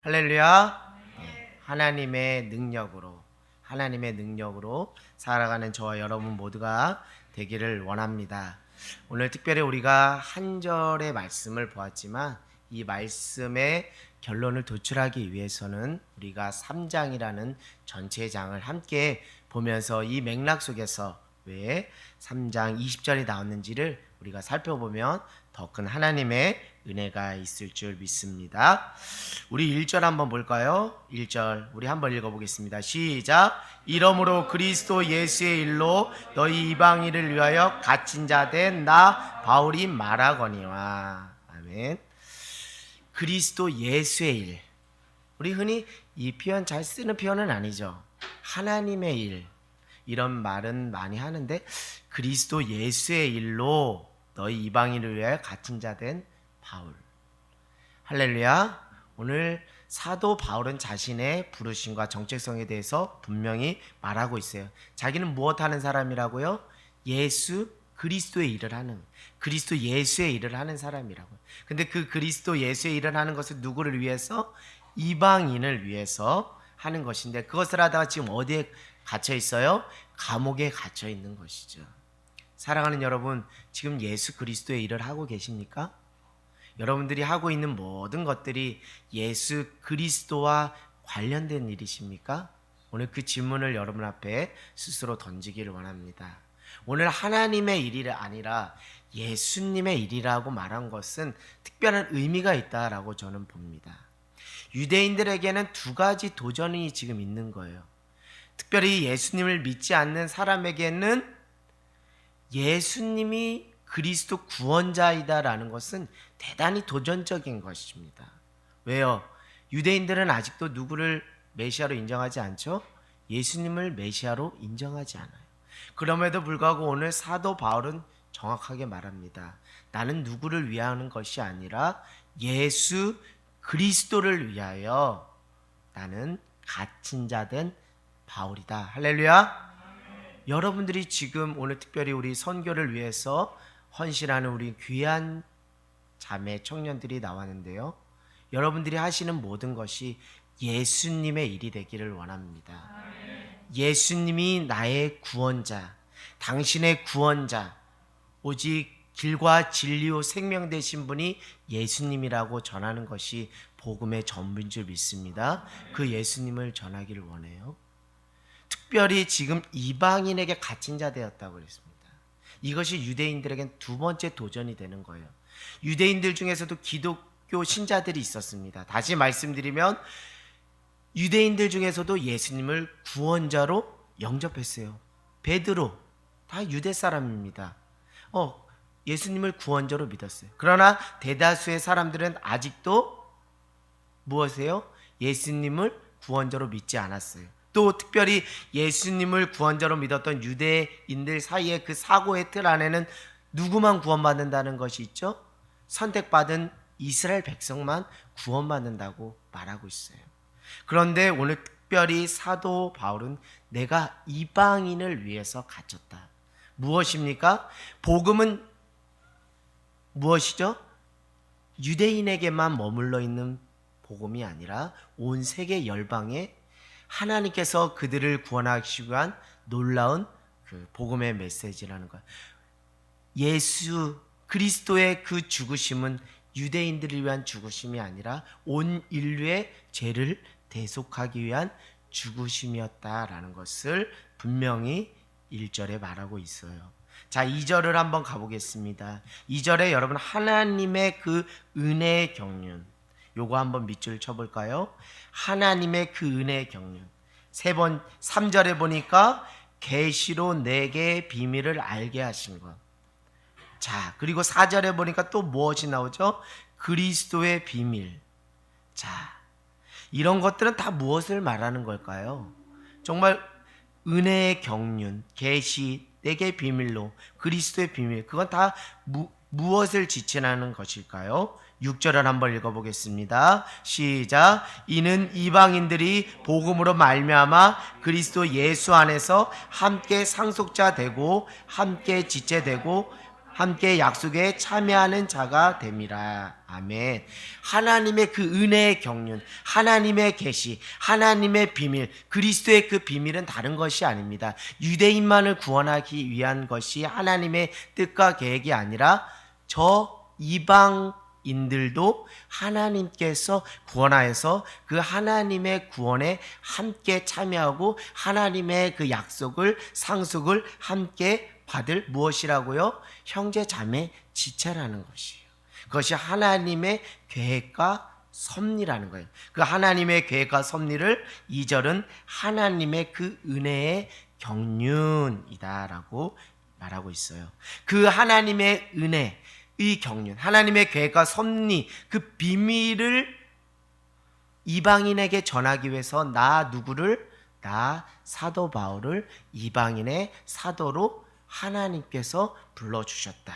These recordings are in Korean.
할렐루야. 하나님의 능력으로 살아가는 저와 여러분 모두가 되기를 원합니다. 오늘 특별히 우리가 한 절의 말씀을 보았지만 이 말씀의 결론을 도출하기 위해서는 우리가 3장이라는 전체 장을 함께 보면서 이 맥락 속에서 왜 3장 20절이 나왔는지를 우리가 살펴보면 더 큰 하나님의 은혜가 있을 줄 믿습니다. 우리 1절 한번 볼까요? 1절 우리 한번 읽어보겠습니다. 시작. 이러므로 그리스도 예수의 일로 너희 이방인을 위하여 갇힌 자 된 나 바울이 말하거니와. 아멘. 그리스도 예수의 일. 우리 흔히 이 표현 잘 쓰는 표현은 아니죠. 하나님의 일, 이런 말은 많이 하는데 그리스도 예수의 일로 너희 이방인을 위하여 갇힌 자 된 바울. 할렐루야. 오늘 사도 바울은 자신의 부르심과 정체성에 대해서 분명히 말하고 있어요. 자기는 무엇 하는 사람이라고요? 예수 그리스도의 일을 하는, 그리스도 예수의 일을 하는 사람이라고요. 근데 그 그리스도 예수의 일을 하는 것은 누구를 위해서? 이방인을 위해서 하는 것인데 그것을 하다가 지금 어디에 갇혀 있어요? 감옥에 갇혀 있는 것이죠. 사랑하는 여러분, 지금 예수 그리스도의 일을 하고 계십니까? 여러분들이 하고 있는 모든 것들이 예수 그리스도와 관련된 일이십니까? 오늘 그 질문을 여러분 앞에 스스로 던지기를 원합니다. 오늘 하나님의 일이 아니라 예수님의 일이라고 말한 것은 특별한 의미가 있다라고 저는 봅니다. 유대인들에게는 두 가지 도전이 지금 있는 거예요. 특별히 예수님을 믿지 않는 사람에게는 예수님이 그리스도 구원자이다라는 것은 대단히 도전적인 것입니다. 왜요? 유대인들은 아직도 누구를 메시아로 인정하지 않죠? 예수님을 메시아로 인정하지 않아요. 그럼에도 불구하고 오늘 사도 바울은 정확하게 말합니다. 나는 누구를 위하는 것이 아니라 예수 그리스도를 위하여 나는 갇힌 자 된 바울이다. 할렐루야. 여러분들이 지금 오늘 특별히 우리 선교를 위해서 헌신하는 우리 귀한 자매 청년들이 나왔는데요. 여러분들이 하시는 모든 것이 예수님의 일이 되기를 원합니다. 예수님이 나의 구원자, 당신의 구원자, 오직 길과 진리요 생명 되신 분이 예수님이라고 전하는 것이 복음의 전부인 줄 믿습니다. 그 예수님을 전하기를 원해요. 특별히 지금 이방인에게 갇힌 자 되었다고 그랬습니다. 이것이 유대인들에겐 두 번째 도전이 되는 거예요. 유대인들 중에서도 기독교 신자들이 있었습니다. 다시 말씀드리면 유대인들 중에서도 예수님을 구원자로 영접했어요. 베드로 다 유대 사람입니다. 예수님을 구원자로 믿었어요. 그러나 대다수의 사람들은 아직도 무엇이에요? 예수님을 구원자로 믿지 않았어요. 또 특별히 예수님을 구원자로 믿었던 유대인들 사이에 그 사고의 틀 안에는 누구만 구원받는다는 것이 있죠? 선택받은 이스라엘 백성만 구원받는다고 말하고 있어요. 그런데 오늘 특별히 사도 바울은 내가 이방인을 위해서 갇혔다. 무엇입니까? 복음은 무엇이죠? 유대인에게만 머물러 있는 복음이 아니라 온 세계 열방에 하나님께서 그들을 구원하시기 위한 놀라운 그 복음의 메시지라는 거예요. 예수 그리스도의 그 죽으심은 유대인들을 위한 죽으심이 아니라 온 인류의 죄를 대속하기 위한 죽으심이었다라는 것을 분명히 1절에 말하고 있어요. 자, 2절을 한번 가보겠습니다. 2절에 여러분 하나님의 그 은혜의 경륜, 요거 한번 밑줄 쳐볼까요? 하나님의 그 은혜의 경륜. 3절에 보니까 계시로 내게 비밀을 알게 하신 것. 자, 그리고 4절에 보니까 또 무엇이 나오죠? 그리스도의 비밀. 자, 이런 것들은 다 무엇을 말하는 걸까요? 정말 은혜의 경륜, 계시, 내게 비밀로, 그리스도의 비밀, 그건 다 무엇을 지칭하는 것일까요? 6절을 한번 읽어보겠습니다. 시작. 이는 이방인들이 복음으로 말미암아 그리스도 예수 안에서 함께 상속자 되고 함께 지체되고 함께 약속에 참여하는 자가 됨이라. 아멘. 하나님의 그 은혜의 경륜, 하나님의 계시, 하나님의 비밀, 그리스도의 그 비밀은 다른 것이 아닙니다. 유대인만을 구원하기 위한 것이 하나님의 뜻과 계획이 아니라 저 이방인들도 하나님께서 구원하여서 그 하나님의 구원에 함께 참여하고 하나님의 그 약속을, 상속을 함께 받을 무엇이라고요? 형제 자매 지체라는 것이에요. 그것이 하나님의 계획과 섭리라는 거예요. 그 하나님의 계획과 섭리를 2절은 하나님의 그 은혜의 경륜이다라고 말하고 있어요. 그 하나님의 은혜, 이 경륜, 하나님의 계획과 섭리, 그 비밀을 이방인에게 전하기 위해서 나 사도 바울을 이방인의 사도로 하나님께서 불러주셨다.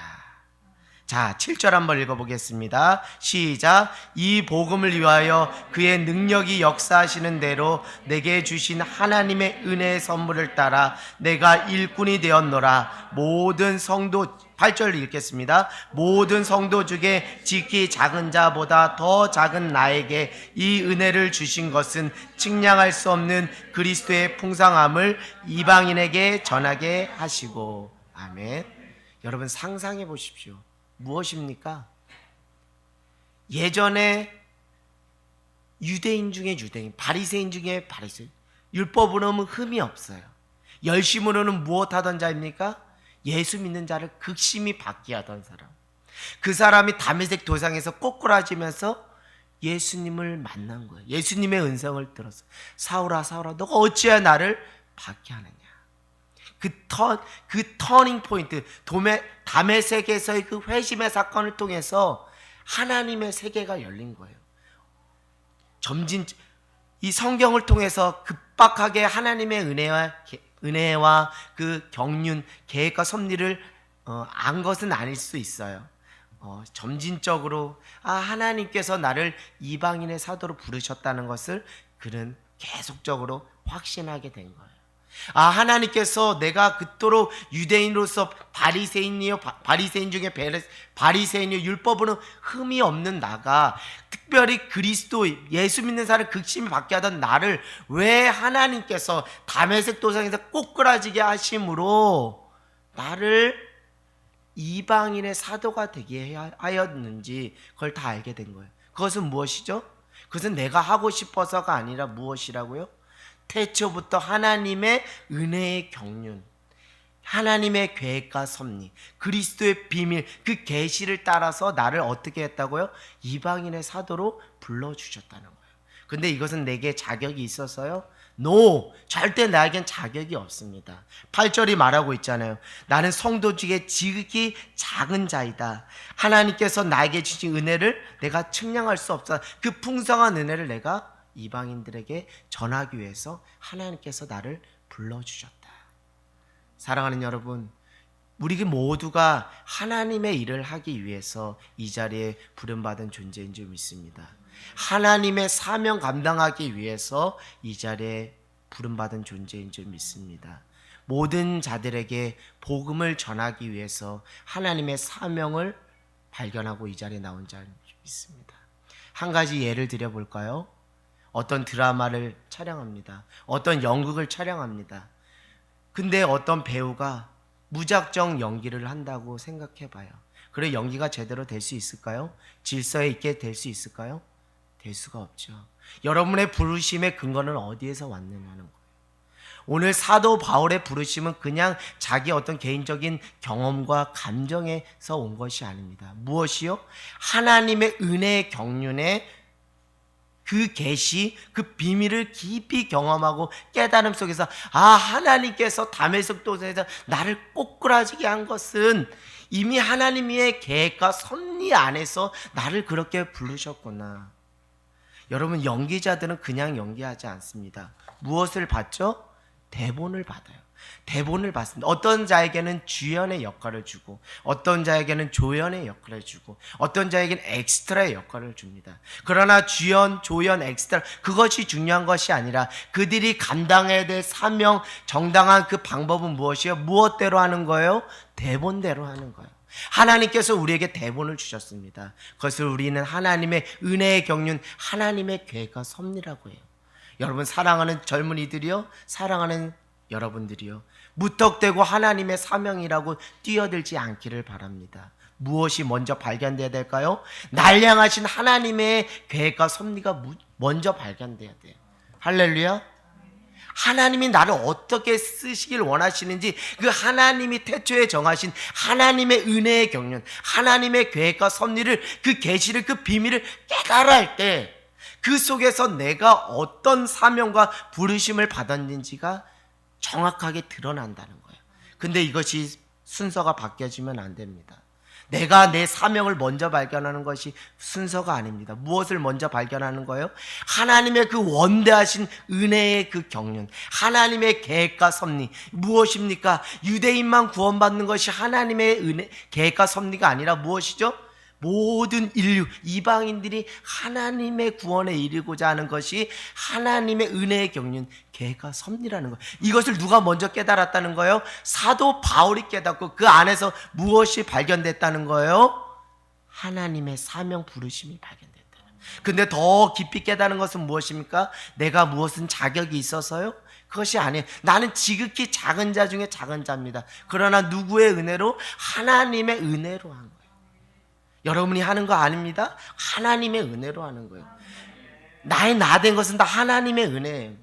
자, 7절 한번 읽어보겠습니다. 시작. 이 복음을 위하여 그의 능력이 역사하시는 대로 내게 주신 하나님의 은혜의 선물을 따라 내가 일꾼이 되었노라. 모든 성도 8절 읽겠습니다. 모든 성도 중에 지극히 작은 자보다 더 작은 나에게 이 은혜를 주신 것은 측량할 수 없는 그리스도의 풍성함을 이방인에게 전하게 하시고. 아멘. 여러분 상상해 보십시오. 무엇입니까? 예전에 유대인 중에 유대인, 바리새인 중에 바리새인, 율법으로는 흠이 없어요. 열심으로는 무엇 하던 자입니까? 예수 믿는 자를 극심히 받게 하던 사람. 그 사람이 다메섹 도상에서 꼬꾸라지면서 예수님을 만난 거예요. 예수님의 음성을 들었어. 사울아 사울아 너가 어찌하여 나를 받게 하느냐. 그 터닝 포인트, 다메섹에서의 그 회심의 사건을 통해서 하나님의 세계가 열린 거예요. 이 성경을 통해서 급박하게 하나님의 은혜와 그 경륜, 계획과 섭리를 안 것은 아닐 수 있어요. 점진적으로 하나님께서 나를 이방인의 사도로 부르셨다는 것을 그는 계속적으로 확신하게 된 거예요. 하나님께서 내가 그토록 유대인으로서 바리새인 중에 바리새인이요 율법으로 흠이 없는 나가 특별히 그리스도 예수 믿는 사람을 극심히 받게 하던 나를 왜 하나님께서 다메섹 도상에서 꼬꾸라지게 하심으로 나를 이방인의 사도가 되게 하였는지 그걸 다 알게 된 거예요. 그것은 무엇이죠? 그것은 내가 하고 싶어서가 아니라 무엇이라고요? 태초부터 하나님의 은혜의 경륜, 하나님의 계획과 섭리, 그리스도의 비밀, 그 계시를 따라서 나를 어떻게 했다고요? 이방인의 사도로 불러주셨다는 거예요. 근데 이것은 내게 자격이 있어서요? No! 절대 나에겐 자격이 없습니다. 8절이 말하고 있잖아요. 나는 성도 중에 지극히 작은 자이다. 하나님께서 나에게 주신 은혜를 내가 측량할 수 없어. 그 풍성한 은혜를 내가 이방인들에게 전하기 위해서 하나님께서 나를 불러주셨다. 사랑하는 여러분, 우리 모두가 하나님의 일을 하기 위해서 이 자리에 부름받은 존재인 줄 믿습니다. 하나님의 사명 감당하기 위해서 이 자리에 부름받은 존재인 줄 믿습니다. 모든 자들에게 복음을 전하기 위해서 하나님의 사명을 발견하고 이 자리에 나온 자인 줄 믿습니다. 한 가지 예를 들어볼까요? 어떤 드라마를 촬영합니다. 어떤 연극을 촬영합니다. 근데 어떤 배우가 무작정 연기를 한다고 생각해봐요. 그래 연기가 제대로 될 수 있을까요? 질서에 있게 될 수 있을까요? 될 수가 없죠. 여러분의 부르심의 근거는 어디에서 왔느냐는 거예요. 오늘 사도 바울의 부르심은 그냥 자기 어떤 개인적인 경험과 감정에서 온 것이 아닙니다. 무엇이요? 하나님의 은혜의 경륜에 그 계시, 그 비밀을 깊이 경험하고 깨달음 속에서 하나님께서 다메섹 도상에서 나를 꼬꾸라지게 한 것은 이미 하나님의 계획과 섭리 안에서 나를 그렇게 부르셨구나. 여러분 연기자들은 그냥 연기하지 않습니다. 무엇을 받죠? 대본을 받아요. 대본을 받습니다. 어떤 자에게는 주연의 역할을 주고 어떤 자에게는 조연의 역할을 주고 어떤 자에게는 엑스트라의 역할을 줍니다. 그러나 주연, 조연, 엑스트라 그것이 중요한 것이 아니라 그들이 감당해야 될 사명, 정당한 그 방법은 무엇이에요? 무엇대로 하는 거예요? 대본대로 하는 거예요. 하나님께서 우리에게 대본을 주셨습니다. 그것을 우리는 하나님의 은혜의 경륜, 하나님의 계획과 섭리라고 해요. 여러분 사랑하는 젊은이들이요, 사랑하는 여러분들이요, 무턱대고 하나님의 사명이라고 뛰어들지 않기를 바랍니다. 무엇이 먼저 발견돼야 될까요? 날 향하신 하나님의 계획과 섭리가 먼저 발견돼야 돼요. 할렐루야. 하나님이 나를 어떻게 쓰시길 원하시는지, 그 하나님이 태초에 정하신 하나님의 은혜의 경륜, 하나님의 계획과 섭리를, 그 계시를, 그 비밀을 깨달아 할 때 그 속에서 내가 어떤 사명과 부르심을 받았는지가 정확하게 드러난다는 거예요. 근데 이것이 순서가 바뀌어지면 안 됩니다. 내가 내 사명을 먼저 발견하는 것이 순서가 아닙니다. 무엇을 먼저 발견하는 거예요? 하나님의 그 원대하신 은혜의 그 경륜, 하나님의 계획과 섭리. 무엇입니까? 유대인만 구원받는 것이 하나님의 은혜, 계획과 섭리가 아니라 무엇이죠? 모든 인류, 이방인들이 하나님의 구원에 이르고자 하는 것이 하나님의 은혜의 경륜, 계획과 섭리라는 거예요. 이것을 누가 먼저 깨달았다는 거예요? 사도 바울이 깨닫고 그 안에서 무엇이 발견됐다는 거예요? 하나님의 사명 부르심이 발견됐다. 근데 더 깊이 깨닫는 것은 무엇입니까? 내가 무엇은 자격이 있어서요? 그것이 아니에요. 나는 지극히 작은 자 중에 작은 자입니다. 그러나 누구의 은혜로? 하나님의 은혜로 한 거예요. 여러분이 하는 거 아닙니다. 하나님의 은혜로 하는 거예요. 나의 나 된 것은 다 하나님의 은혜예요.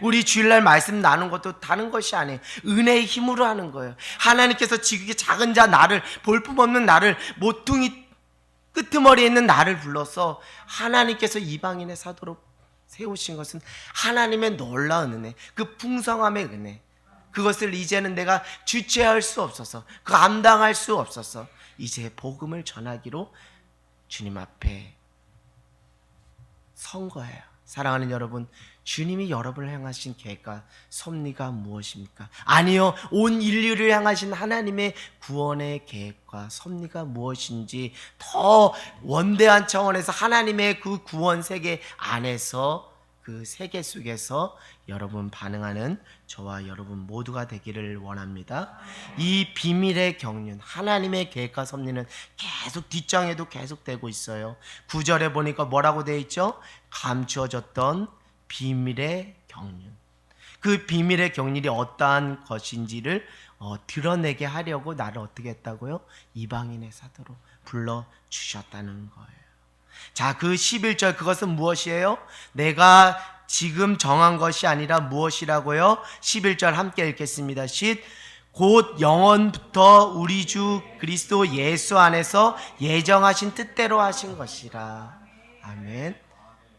우리 주일날 말씀 나눈 것도 다른 것이 아니에요. 은혜의 힘으로 하는 거예요. 하나님께서 지극히 작은 자 나를, 볼품없는 나를, 모퉁이 끄트머리에 있는 나를 불러서 하나님께서 이방인의 사도로 세우신 것은 하나님의 놀라운 은혜, 그 풍성함의 은혜. 그것을 이제는 내가 주체할 수 없어서, 그 감당할 수 없어서 이제 복음을 전하기로 주님 앞에 선 거예요. 사랑하는 여러분, 주님이 여러분을 향하신 계획과 섭리가 무엇입니까? 아니요, 온 인류를 향하신 하나님의 구원의 계획과 섭리가 무엇인지 더 원대한 차원에서 하나님의 그 구원 세계 안에서, 그 세계 속에서 여러분 반응하는 저와 여러분 모두가 되기를 원합니다. 이 비밀의 경륜, 하나님의 계획과 섭리는 계속 뒷장에도 계속 되고 있어요. 9절에 보니까 뭐라고 되어 있죠? 감추어졌던 비밀의 경륜. 그 비밀의 경륜이 어떠한 것인지를 드러내게 하려고 나를 어떻게 했다고요? 이방인의 사도로 불러주셨다는 거예요. 자, 그 11절, 그것은 무엇이에요? 내가 지금 정한 것이 아니라 무엇이라고요? 11절 함께 읽겠습니다. 곧 영원부터 우리 주 그리스도 예수 안에서 예정하신 뜻대로 하신 것이라. 아멘.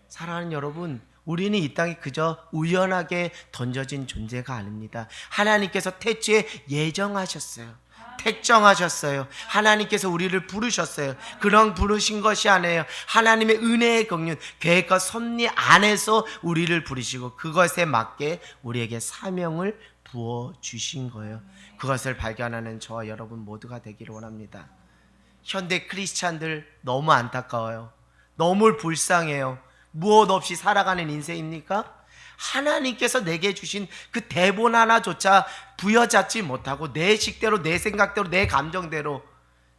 사랑하는 여러분, 우리는 이 땅에 그저 우연하게 던져진 존재가 아닙니다. 하나님께서 태초에 예정하셨어요. 택정하셨어요. 하나님께서 우리를 부르셨어요. 그런 부르신 것이 아니에요. 하나님의 은혜의 경륜, 계획과 섭리 안에서 우리를 부르시고 그것에 맞게 우리에게 사명을 부어주신 거예요. 그것을 발견하는 저와 여러분 모두가 되기를 원합니다. 현대 크리스찬들 너무 안타까워요. 너무 불쌍해요. 무엇 없이 살아가는 인생입니까? 하나님께서 내게 주신 그 대본 하나조차 부여잡지 못하고 내 식대로, 내 생각대로, 내 감정대로,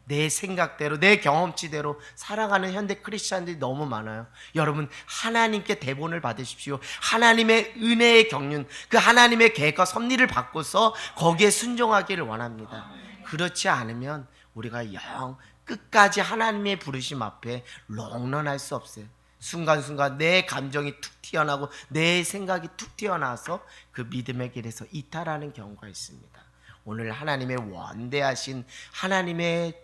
내 생각대로, 내 경험치대로 살아가는 현대 크리스찬들이 너무 많아요. 여러분, 하나님께 대본을 받으십시오. 하나님의 은혜의 경륜, 그 하나님의 계획과 섭리를 받고서 거기에 순종하기를 원합니다. 그렇지 않으면 우리가 영 끝까지 하나님의 부르심 앞에 롱런할 수 없어요. 순간순간 내 감정이 툭 튀어나오고 내 생각이 툭 튀어나와서 그 믿음의 길에서 이탈하는 경우가 있습니다. 오늘 하나님의 원대하신 하나님의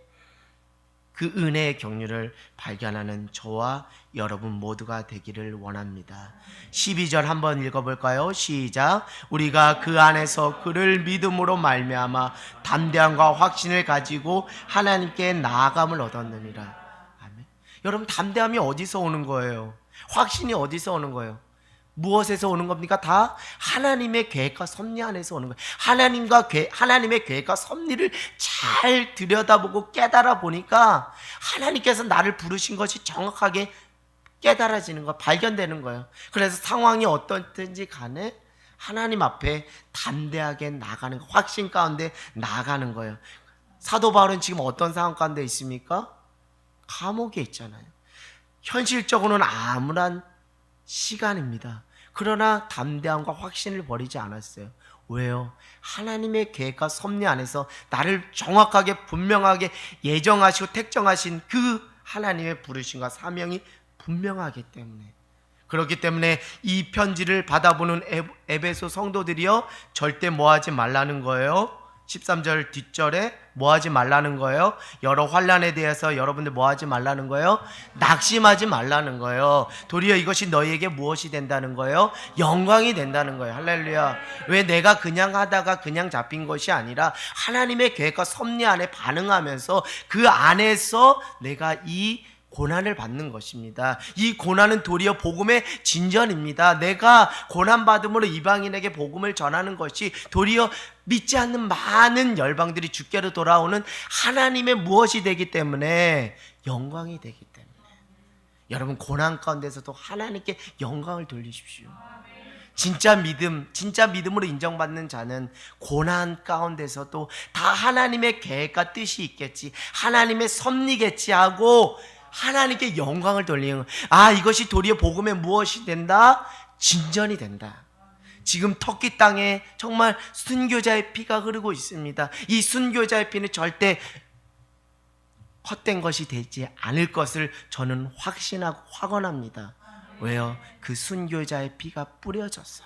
그 은혜의 경륜을 발견하는 저와 여러분 모두가 되기를 원합니다. 12절 한번 읽어볼까요? 시작. 우리가 그 안에서 그를 믿음으로 말미암아 담대함과 확신을 가지고 하나님께 나아감을 얻었느니라. 여러분, 담대함이 어디서 오는 거예요? 확신이 어디서 오는 거예요? 무엇에서 오는 겁니까? 다 하나님의 계획과 섭리 안에서 오는 거예요. 하나님의 계획과 섭리를 잘 들여다보고 깨달아 보니까 하나님께서 나를 부르신 것이 정확하게 깨달아지는 거, 발견되는 거예요. 그래서 상황이 어떻든지 간에 하나님 앞에 담대하게 나가는 거, 확신 가운데 나가는 거예요. 사도 바울은 지금 어떤 상황 가운데 있습니까? 감옥에 있잖아요. 현실적으로는 암울한 시간입니다. 그러나 담대함과 확신을 버리지 않았어요. 왜요? 하나님의 계획과 섭리 안에서 나를 정확하게 분명하게 예정하시고 택정하신 그 하나님의 부르심과 사명이 분명하기 때문에, 그렇기 때문에 이 편지를 받아보는 에베소 성도들이요, 절대 뭐하지 말라는 거예요. 13절 뒷절에 뭐하지 말라는 거예요. 여러 환난에 대해서 여러분들 뭐하지 말라는 거예요. 낙심하지 말라는 거예요. 도리어 이것이 너희에게 무엇이 된다는 거예요. 영광이 된다는 거예요. 할렐루야. 왜 내가 그냥 하다가 그냥 잡힌 것이 아니라 하나님의 계획과 섭리 안에 반응하면서 그 안에서 내가 이 고난을 받는 것입니다. 이 고난은 도리어 복음의 진전입니다. 내가 고난받음으로 이방인에게 복음을 전하는 것이 도리어 믿지 않는 많은 열방들이 주께로 돌아오는 하나님의 무엇이 되기 때문에, 영광이 되기 때문에, 여러분 고난 가운데서도 하나님께 영광을 돌리십시오. 진짜 믿음, 진짜 믿음으로 인정받는 자는 고난 가운데서도 다 하나님의 계획과 뜻이 있겠지, 하나님의 섭리겠지 하고 하나님께 영광을 돌리는, 이것이 도리어 복음의 무엇이 된다? 진전이 된다. 지금 터키 땅에 정말 순교자의 피가 흐르고 있습니다. 이 순교자의 피는 절대 헛된 것이 되지 않을 것을 저는 확신하고 확언합니다. 왜요? 그 순교자의 피가 뿌려져서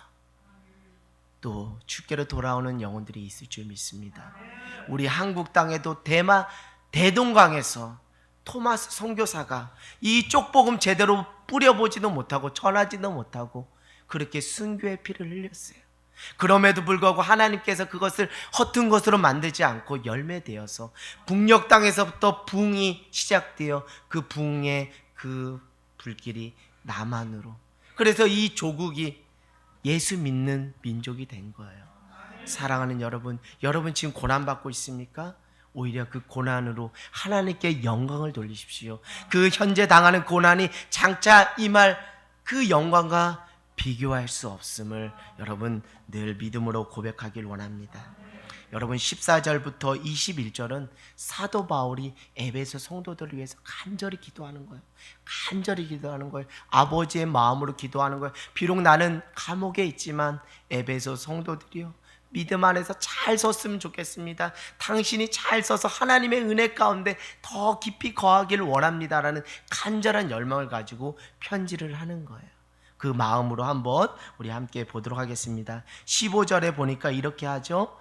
또 주께로 돌아오는 영혼들이 있을 줄 믿습니다. 우리 한국 땅에도 대동강에서 토마스 선교사가 이 쪽복음 제대로 뿌려보지도 못하고 전하지도 못하고 그렇게 순교의 피를 흘렸어요. 그럼에도 불구하고 하나님께서 그것을 허튼 것으로 만들지 않고 열매되어서 북녘 땅에서부터 부흥이 시작되어 그 부흥의 그 불길이 남한으로, 그래서 이 조국이 예수 믿는 민족이 된 거예요. 사랑하는 여러분, 여러분 지금 고난받고 있습니까? 오히려 그 고난으로 하나님께 영광을 돌리십시오. 그 현재 당하는 고난이 장차 임할 그 영광과 비교할 수 없음을 여러분 늘 믿음으로 고백하길 원합니다. 여러분 14절부터 21절은 사도 바울이 에베소 성도들을 위해서 간절히 기도하는 거예요. 간절히 기도하는 거예요. 아버지의 마음으로 기도하는 거예요. 비록 나는 감옥에 있지만 에베소 성도들이요, 믿음 안에서 잘 섰으면 좋겠습니다. 당신이 잘 서서 하나님의 은혜 가운데 더 깊이 거하기를 원합니다라는 간절한 열망을 가지고 편지를 하는 거예요. 그 마음으로 한번 우리 함께 보도록 하겠습니다. 15절에 보니까 이렇게 하죠.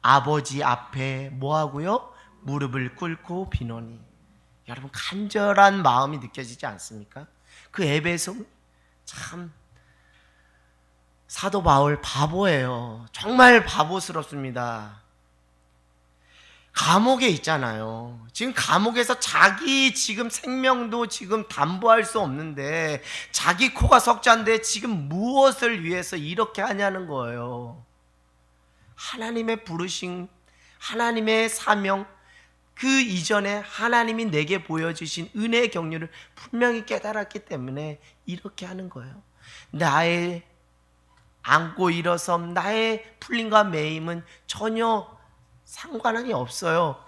아버지 앞에 뭐하고요? 무릎을 꿇고 비노니. 여러분 간절한 마음이 느껴지지 않습니까? 그 에베소 참 사도 바울 바보예요. 정말 바보스럽습니다. 감옥에 있잖아요. 지금 감옥에서 자기 지금 생명도 지금 담보할 수 없는데, 자기 코가 석자인데 지금 무엇을 위해서 이렇게 하냐는 거예요. 하나님의 부르심, 하나님의 사명, 그 이전에 하나님이 내게 보여주신 은혜의 경륜을 분명히 깨달았기 때문에 이렇게 하는 거예요. 나의 안고 일어섬, 나의 풀림과 매임은 전혀 상관이 없어요.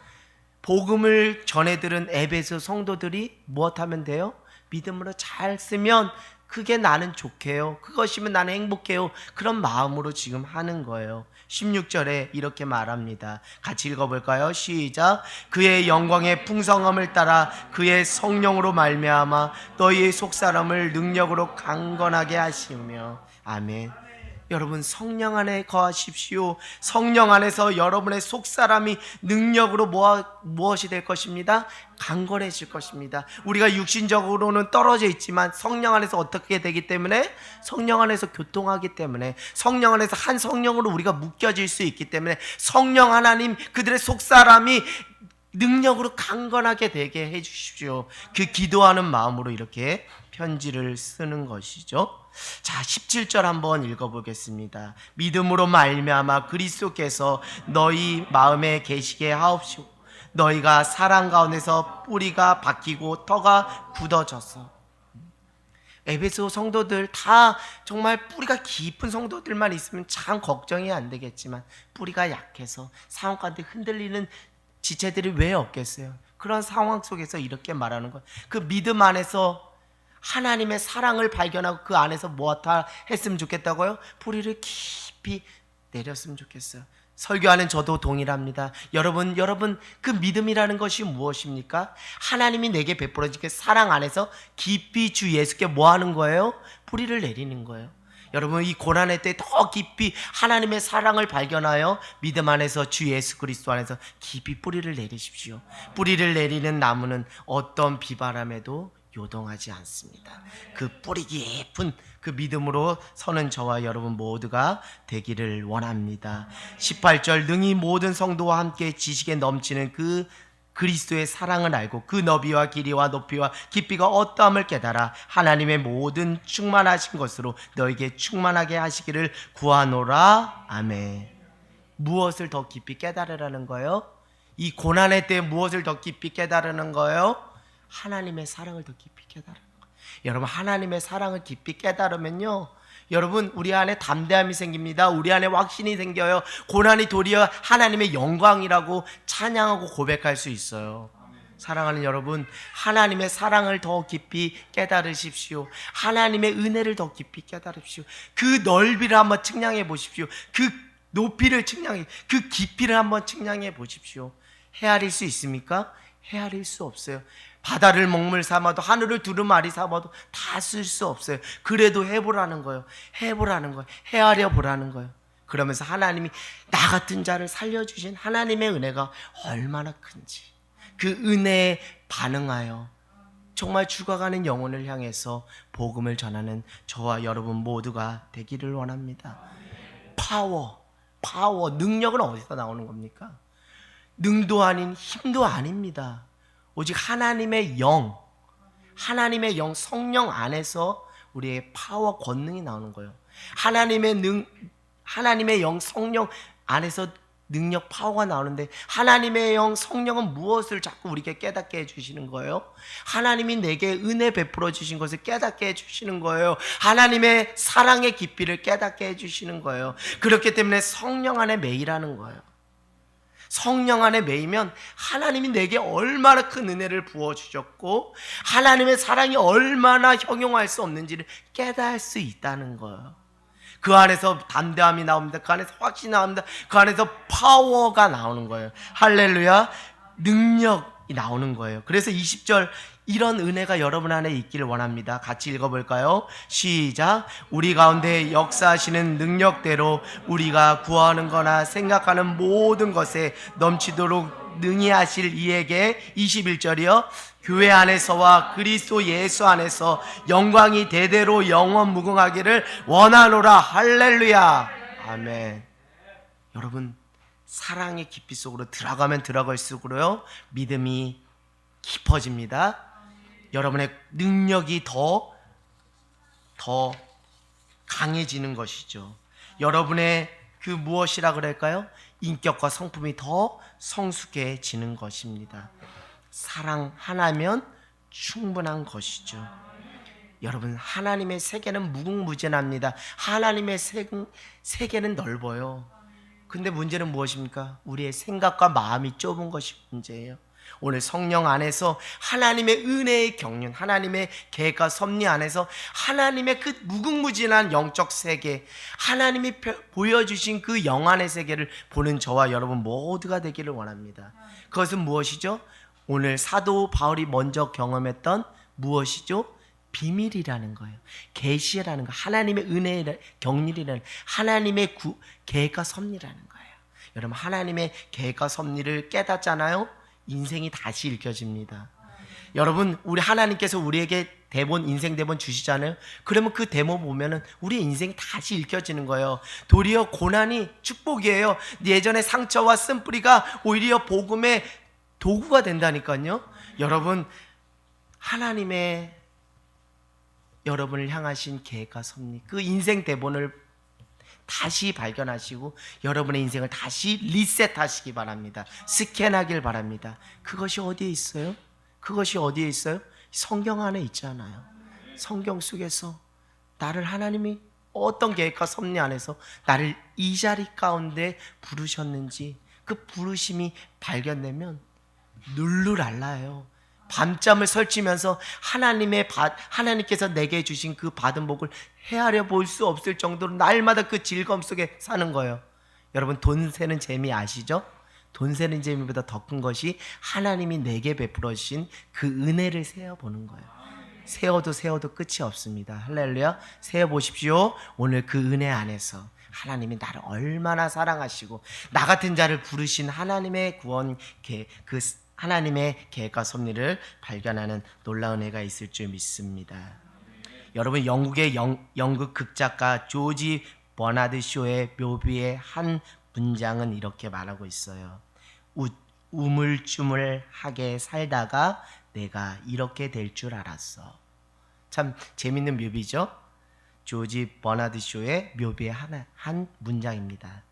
복음을 전해들은 에베소 성도들이 무엇하면 돼요? 믿음으로 잘 쓰면 그게 나는 좋게요, 그것이면 나는 행복해요, 그런 마음으로 지금 하는 거예요. 16절에 이렇게 말합니다. 같이 읽어볼까요? 시작. 그의 영광의 풍성함을 따라 그의 성령으로 말미암아 너희의 속사람을 능력으로 강건하게 하시며. 아멘. 여러분 성령 안에 거하십시오. 성령 안에서 여러분의 속사람이 능력으로 무엇이 될 것입니다? 강건해질 것입니다. 우리가 육신적으로는 떨어져 있지만 성령 안에서 어떻게 되기 때문에? 성령 안에서 교통하기 때문에, 성령 안에서 한 성령으로 우리가 묶여질 수 있기 때문에 성령 하나님 그들의 속사람이 능력으로 강건하게 되게 해주십시오. 그 기도하는 마음으로 이렇게 편지를 쓰는 것이죠. 자, 17절 한번 읽어보겠습니다. 믿음으로 말미암아 그리스도께서 너희 마음에 계시게 하옵시고 너희가 사랑 가운데서 뿌리가 박히고 터가 굳어져서. 에베소 성도들 다 정말 뿌리가 깊은 성도들만 있으면 참 걱정이 안 되겠지만, 뿌리가 약해서 상황 가운데 흔들리는 지체들이 왜 없겠어요? 그런 상황 속에서 이렇게 말하는 거예요. 그 믿음 안에서 하나님의 사랑을 발견하고 그 안에서 무엇하 했으면 좋겠다고요? 뿌리를 깊이 내렸으면 좋겠어요. 설교하는 저도 동일합니다. 여러분 그 믿음이라는 것이 무엇입니까? 하나님이 내게 베풀어진 그 사랑 안에서 깊이 주 예수께 뭐 하는 거예요? 뿌리를 내리는 거예요. 여러분 이 고난의 때 더 깊이 하나님의 사랑을 발견하여 믿음 안에서 주 예수 그리스도 안에서 깊이 뿌리를 내리십시오. 뿌리를 내리는 나무는 어떤 비바람에도 요동하지 않습니다. 그 뿌리 깊은 그 믿음으로 서는 저와 여러분 모두가 되기를 원합니다. 18절 능히 모든 성도와 함께 지식에 넘치는 그 그리스도의 사랑을 알고 그 너비와 길이와 높이와 깊이가 어떠함을 깨달아 하나님의 모든 충만하신 것으로 너에게 충만하게 하시기를 구하노라. 아멘. 무엇을 더 깊이 깨달으라는 거예요? 이 고난의 때 무엇을 더 깊이 깨달으는 거예요? 하나님의 사랑을 더 깊이 깨달으는 거예요. 여러분 하나님의 사랑을 깊이 깨달으면요, 여러분 우리 안에 담대함이 생깁니다. 우리 안에 확신이 생겨요. 고난이 도리어 하나님의 영광이라고 찬양하고 고백할 수 있어요. 사랑하는 여러분, 하나님의 사랑을 더 깊이 깨달으십시오. 하나님의 은혜를 더 깊이 깨달으십시오. 그 넓이를 한번 측량해 보십시오. 그 높이를 측량해, 그 깊이를 한번 측량해 보십시오. 헤아릴 수 있습니까? 헤아릴 수 없어요. 바다를 먹물 삼아도 하늘을 두루마리 삼아도 다 쓸 수 없어요. 그래도 해보라는 거예요. 해보라는 거예요. 헤아려 보라는 거예요. 그러면서 하나님이 나 같은 자를 살려주신 하나님의 은혜가 얼마나 큰지 그 은혜에 반응하여 정말 죽어가는 영혼을 향해서 복음을 전하는 저와 여러분 모두가 되기를 원합니다. 파워, 능력은 어디서 나오는 겁니까? 능도 아닌 힘도 아닙니다. 오직 하나님의 영, 성령 안에서 우리의 파워, 권능이 나오는 거예요. 하나님의 영, 성령 안에서 능력, 파워가 나오는데 하나님의 영, 성령은 무엇을 자꾸 우리에게 깨닫게 해주시는 거예요? 하나님이 내게 은혜 베풀어 주신 것을 깨닫게 해주시는 거예요. 하나님의 사랑의 깊이를 깨닫게 해주시는 거예요. 그렇기 때문에 성령 안에 매이라는 거예요. 성령 안에 매이면 하나님이 내게 얼마나 큰 은혜를 부어주셨고 하나님의 사랑이 얼마나 형용할 수 없는지를 깨달을 수 있다는 거예요. 그 안에서 담대함이 나옵니다. 그 안에서 확신이 나옵니다. 그 안에서 파워가 나오는 거예요. 할렐루야. 능력이 나오는 거예요. 그래서 20절 이런 은혜가 여러분 안에 있기를 원합니다. 같이 읽어볼까요? 시작. 우리 가운데 역사하시는 능력대로 우리가 구하는 거나 생각하는 모든 것에 넘치도록 능히 하실 이에게 21절이요. 교회 안에서와 그리스도 예수 안에서 영광이 대대로 영원 무궁하기를 원하노라. 할렐루야. 아멘. 여러분 사랑의 깊이 속으로 들어가면 들어갈수록요 믿음이 깊어집니다. 여러분의 능력이 더 강해지는 것이죠. 여러분의 그 무엇이라 그럴까요? 인격과 성품이 더 성숙해지는 것입니다. 사랑 하나면 충분한 것이죠. 여러분 하나님의 세계는 무궁무진합니다. 하나님의 세계는 넓어요. 근데 문제는 무엇입니까? 우리의 생각과 마음이 좁은 것이 문제예요. 오늘 성령 안에서 하나님의 은혜의 경륜, 하나님의 계획과 섭리 안에서 하나님의 그 무궁무진한 영적 세계, 하나님이 보여주신 그 영안의 세계를 보는 저와 여러분 모두가 되기를 원합니다. 그것은 무엇이죠? 오늘 사도 바울이 먼저 경험했던 무엇이죠? 비밀이라는 거예요. 계시라는 거, 하나님의 은혜의 경륜이라는, 하나님의 계획과 섭리라는 거예요. 여러분 하나님의 계획과 섭리를 깨닫잖아요. 인생이 다시 읽혀집니다. 여러분 우리 하나님께서 우리에게 인생 대본 주시잖아요. 그러면 그 대본 보면은 우리 인생이 다시 읽혀지는 거예요. 도리어 고난이 축복이에요. 예전의 상처와 쓴뿌리가 오히려 복음의 도구가 된다니까요. 여러분 하나님의 여러분을 향하신 계획과 섭리, 그 인생 대본을 다시 발견하시고 여러분의 인생을 다시 리셋하시기 바랍니다. 스캔하길 바랍니다. 그것이 어디에 있어요? 그것이 어디에 있어요? 성경 안에 있잖아요. 성경 속에서 나를 하나님이 어떤 계획과 섭리 안에서 나를 이 자리 가운데 부르셨는지 그 부르심이 발견되면 룰루랄라예요. 밤잠을 설치면서 하나님께서 내게 주신 그 받은 복을 헤아려 볼 수 없을 정도로 날마다 그 즐거움 속에 사는 거예요. 여러분, 돈 세는 재미 아시죠? 돈 세는 재미보다 더 큰 것이 하나님이 내게 베풀어 주신 그 은혜를 세어보는 거예요. 세어도 끝이 없습니다. 할렐루야. 세어보십시오. 오늘 그 은혜 안에서 하나님이 나를 얼마나 사랑하시고 나 같은 자를 부르신 하나님의 구원 그 하나님의 계획과 섭리를 발견하는 놀라운 은혜가 있을 줄 믿습니다. 여러분, 영국의 연극 극작가 조지 버나드 쇼의 묘비의 한 문장은 이렇게 말하고 있어요. 우물쭈물하게 살다가 내가 이렇게 될 줄 알았어. 참 재밌는 묘비죠. 조지 버나드 쇼의 묘비의 한 문장입니다.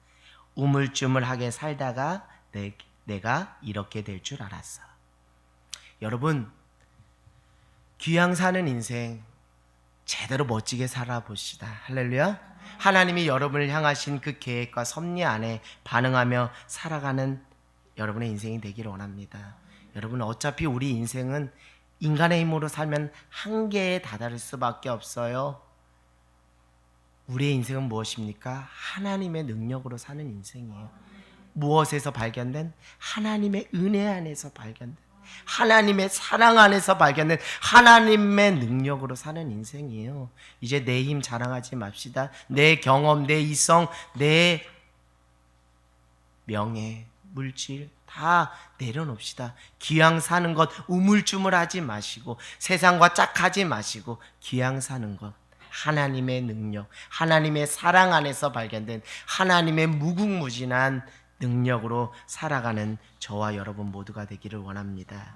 우물쭈물하게 살다가 내가 이렇게 될 줄 알았어. 여러분, 귀양 사는 인생 제대로 멋지게 살아봅시다. 할렐루야. 하나님이 여러분을 향하신 그 계획과 섭리 안에 반응하며 살아가는 여러분의 인생이 되기를 원합니다. 여러분, 어차피 우리 인생은 인간의 힘으로 살면 한계에 다다를 수밖에 없어요. 우리의 인생은 무엇입니까? 하나님의 능력으로 사는 인생이에요. 무엇에서 발견된? 하나님의 은혜 안에서 발견된, 하나님의 사랑 안에서 발견된 하나님의 능력으로 사는 인생이에요. 이제 내 힘 자랑하지 맙시다. 내 경험, 내 이성, 내 명예, 물질 다 내려놓읍시다. 기왕 사는 것 우물쭈물하지 마시고 세상과 짝하지 마시고 기왕 사는 것 하나님의 능력, 하나님의 사랑 안에서 발견된 하나님의 무궁무진한 능력으로 살아가는 저와 여러분 모두가 되기를 원합니다.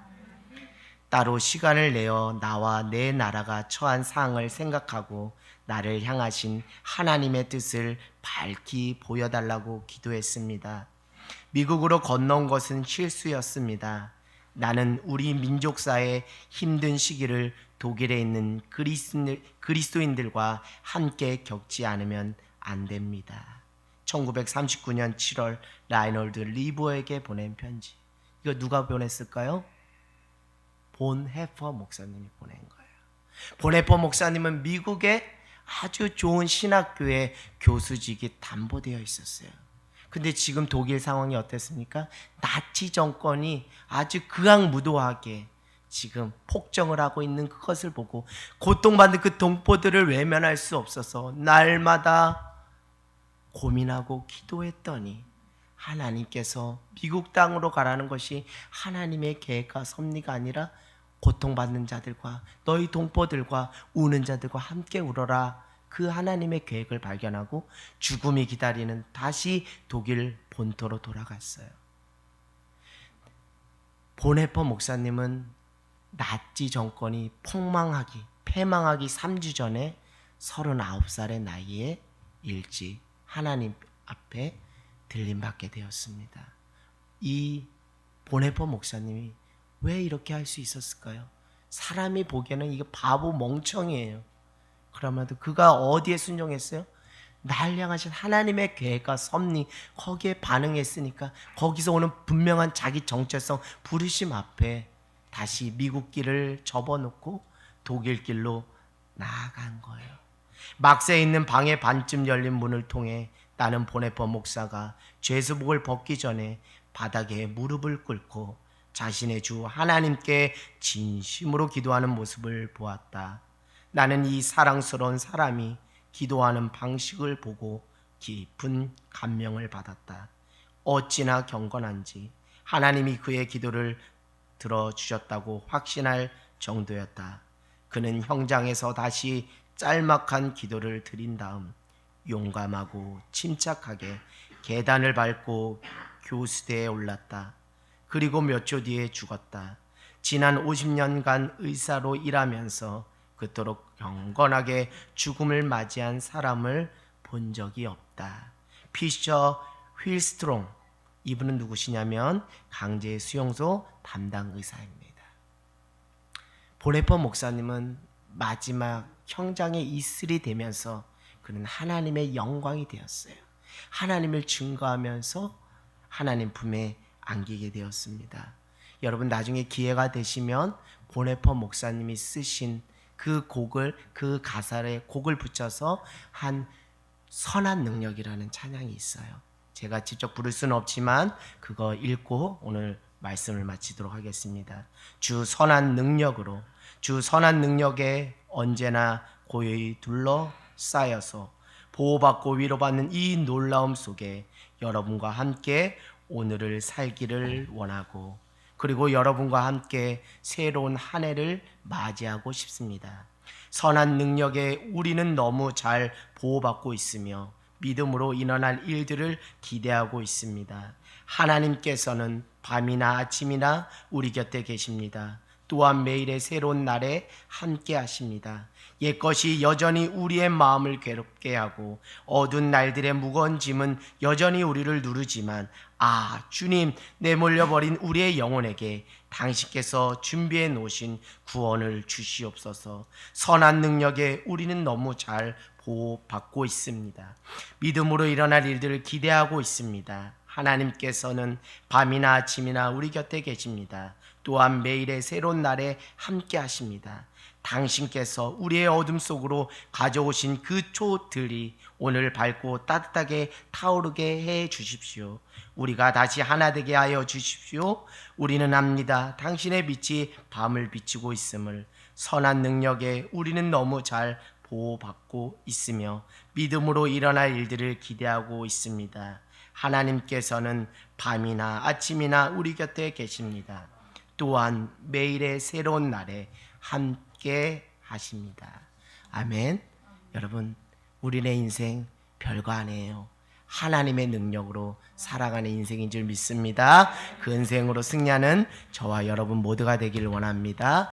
따로 시간을 내어 나와 내 나라가 처한 상황을 생각하고 나를 향하신 하나님의 뜻을 밝히 보여달라고 기도했습니다. 미국으로 건너온 것은 실수였습니다. 나는 우리 민족사의 힘든 시기를 독일에 있는 그리스도인들과 함께 겪지 않으면 안 됩니다. 1939년 7월 라이놀드 리버에게 보낸 편지. 이거 누가 보냈을까요? 본 해퍼 목사님이 보낸 거예요. 본 해퍼 목사님은 미국의 아주 좋은 신학교의 교수직이 담보되어 있었어요. 근데 지금 독일 상황이 어땠습니까? 나치 정권이 아주 극악무도하게 지금 폭정을 하고 있는 그것을 보고 고통받는 그 동포들을 외면할 수 없어서 날마다 고민하고 기도했더니 하나님께서 미국 땅으로 가라는 것이 하나님의 계획과 섭리가 아니라 고통받는 자들과 너희 동포들과 우는 자들과 함께 울어라, 그 하나님의 계획을 발견하고 죽음이 기다리는 다시 독일 본토로 돌아갔어요. 본해퍼 목사님은 나치 정권이 패망하기 3주 전에 39살의 나이에 일찍 하나님 앞에 들림받게 되었습니다. 이 본해퍼 목사님이 왜 이렇게 할 수 있었을까요? 사람이 보기에는 이거 바보 멍청이에요. 그러면도 그가 어디에 순종했어요? 날 향하신 하나님의 계획과 섭리, 거기에 반응했으니까 거기서 오는 분명한 자기 정체성, 부르심 앞에 다시 미국 길을 접어놓고 독일 길로 나아간 거예요. 막세에 있는 방의 반쯤 열린 문을 통해 나는 보네퍼 목사가 죄수복을 벗기 전에 바닥에 무릎을 꿇고 자신의 주 하나님께 진심으로 기도하는 모습을 보았다. 나는 이 사랑스러운 사람이 기도하는 방식을 보고 깊은 감명을 받았다. 어찌나 경건한지 하나님이 그의 기도를 들어주셨다고 확신할 정도였다. 그는 형장에서 다시 짤막한 기도를 드린 다음 용감하고 침착하게 계단을 밟고 교수대에 올랐다. 그리고 몇 초 뒤에 죽었다. 지난 50년간 의사로 일하면서 그토록 경건하게 죽음을 맞이한 사람을 본 적이 없다. 피셔 휠스트롱, 이분은 누구시냐면 강제 수용소 담당 의사입니다. 보네퍼 목사님은 마지막 형장의 이슬이 되면서 그는 하나님의 영광이 되었어요. 하나님을 증거하면서 하나님 품에 안기게 되었습니다. 여러분 나중에 기회가 되시면 보네퍼 목사님이 쓰신 그 곡을, 그 가사에 곡을 붙여서 한 선한 능력이라는 찬양이 있어요. 제가 직접 부를 수는 없지만 그거 읽고 오늘 말씀을 마치도록 하겠습니다. 주 선한 능력으로, 주 선한 능력에 언제나 고요히 둘러싸여서 보호받고 위로받는 이 놀라움 속에 여러분과 함께 오늘을 살기를 원하고, 그리고 여러분과 함께 새로운 한 해를 맞이하고 싶습니다. 선한 능력에 우리는 너무 잘 보호받고 있으며 믿음으로 일어날 일들을 기대하고 있습니다. 하나님께서는 밤이나 아침이나 우리 곁에 계십니다. 또한 매일의 새로운 날에 함께 하십니다. 옛것이 여전히 우리의 마음을 괴롭게 하고 어두운 날들의 무거운 짐은 여전히 우리를 누르지만, 아 주님, 내몰려버린 우리의 영혼에게 당신께서 준비해 놓으신 구원을 주시옵소서. 선한 능력에 우리는 너무 잘 보호받고 있습니다. 믿음으로 일어날 일들을 기대하고 있습니다. 하나님께서는 밤이나 아침이나 우리 곁에 계십니다. 또한 매일의 새로운 날에 함께 하십니다. 당신께서 우리의 어둠 속으로 가져오신 그 초들이 오늘 밝고 따뜻하게 타오르게 해 주십시오. 우리가 다시 하나 되게 하여 주십시오. 우리는 압니다. 당신의 빛이 밤을 비추고 있음을. 선한 능력에 우리는 너무 잘 보호받고 있으며 믿음으로 일어날 일들을 기대하고 있습니다. 하나님께서는 밤이나 아침이나 우리 곁에 계십니다. 또한 매일의 새로운 날에 함께 하십니다. 아멘. 여러분, 우리의 인생 별거 아니에요. 하나님의 능력으로 살아가는 인생인 줄 믿습니다. 그 인생으로 승리하는 저와 여러분 모두가 되기를 원합니다.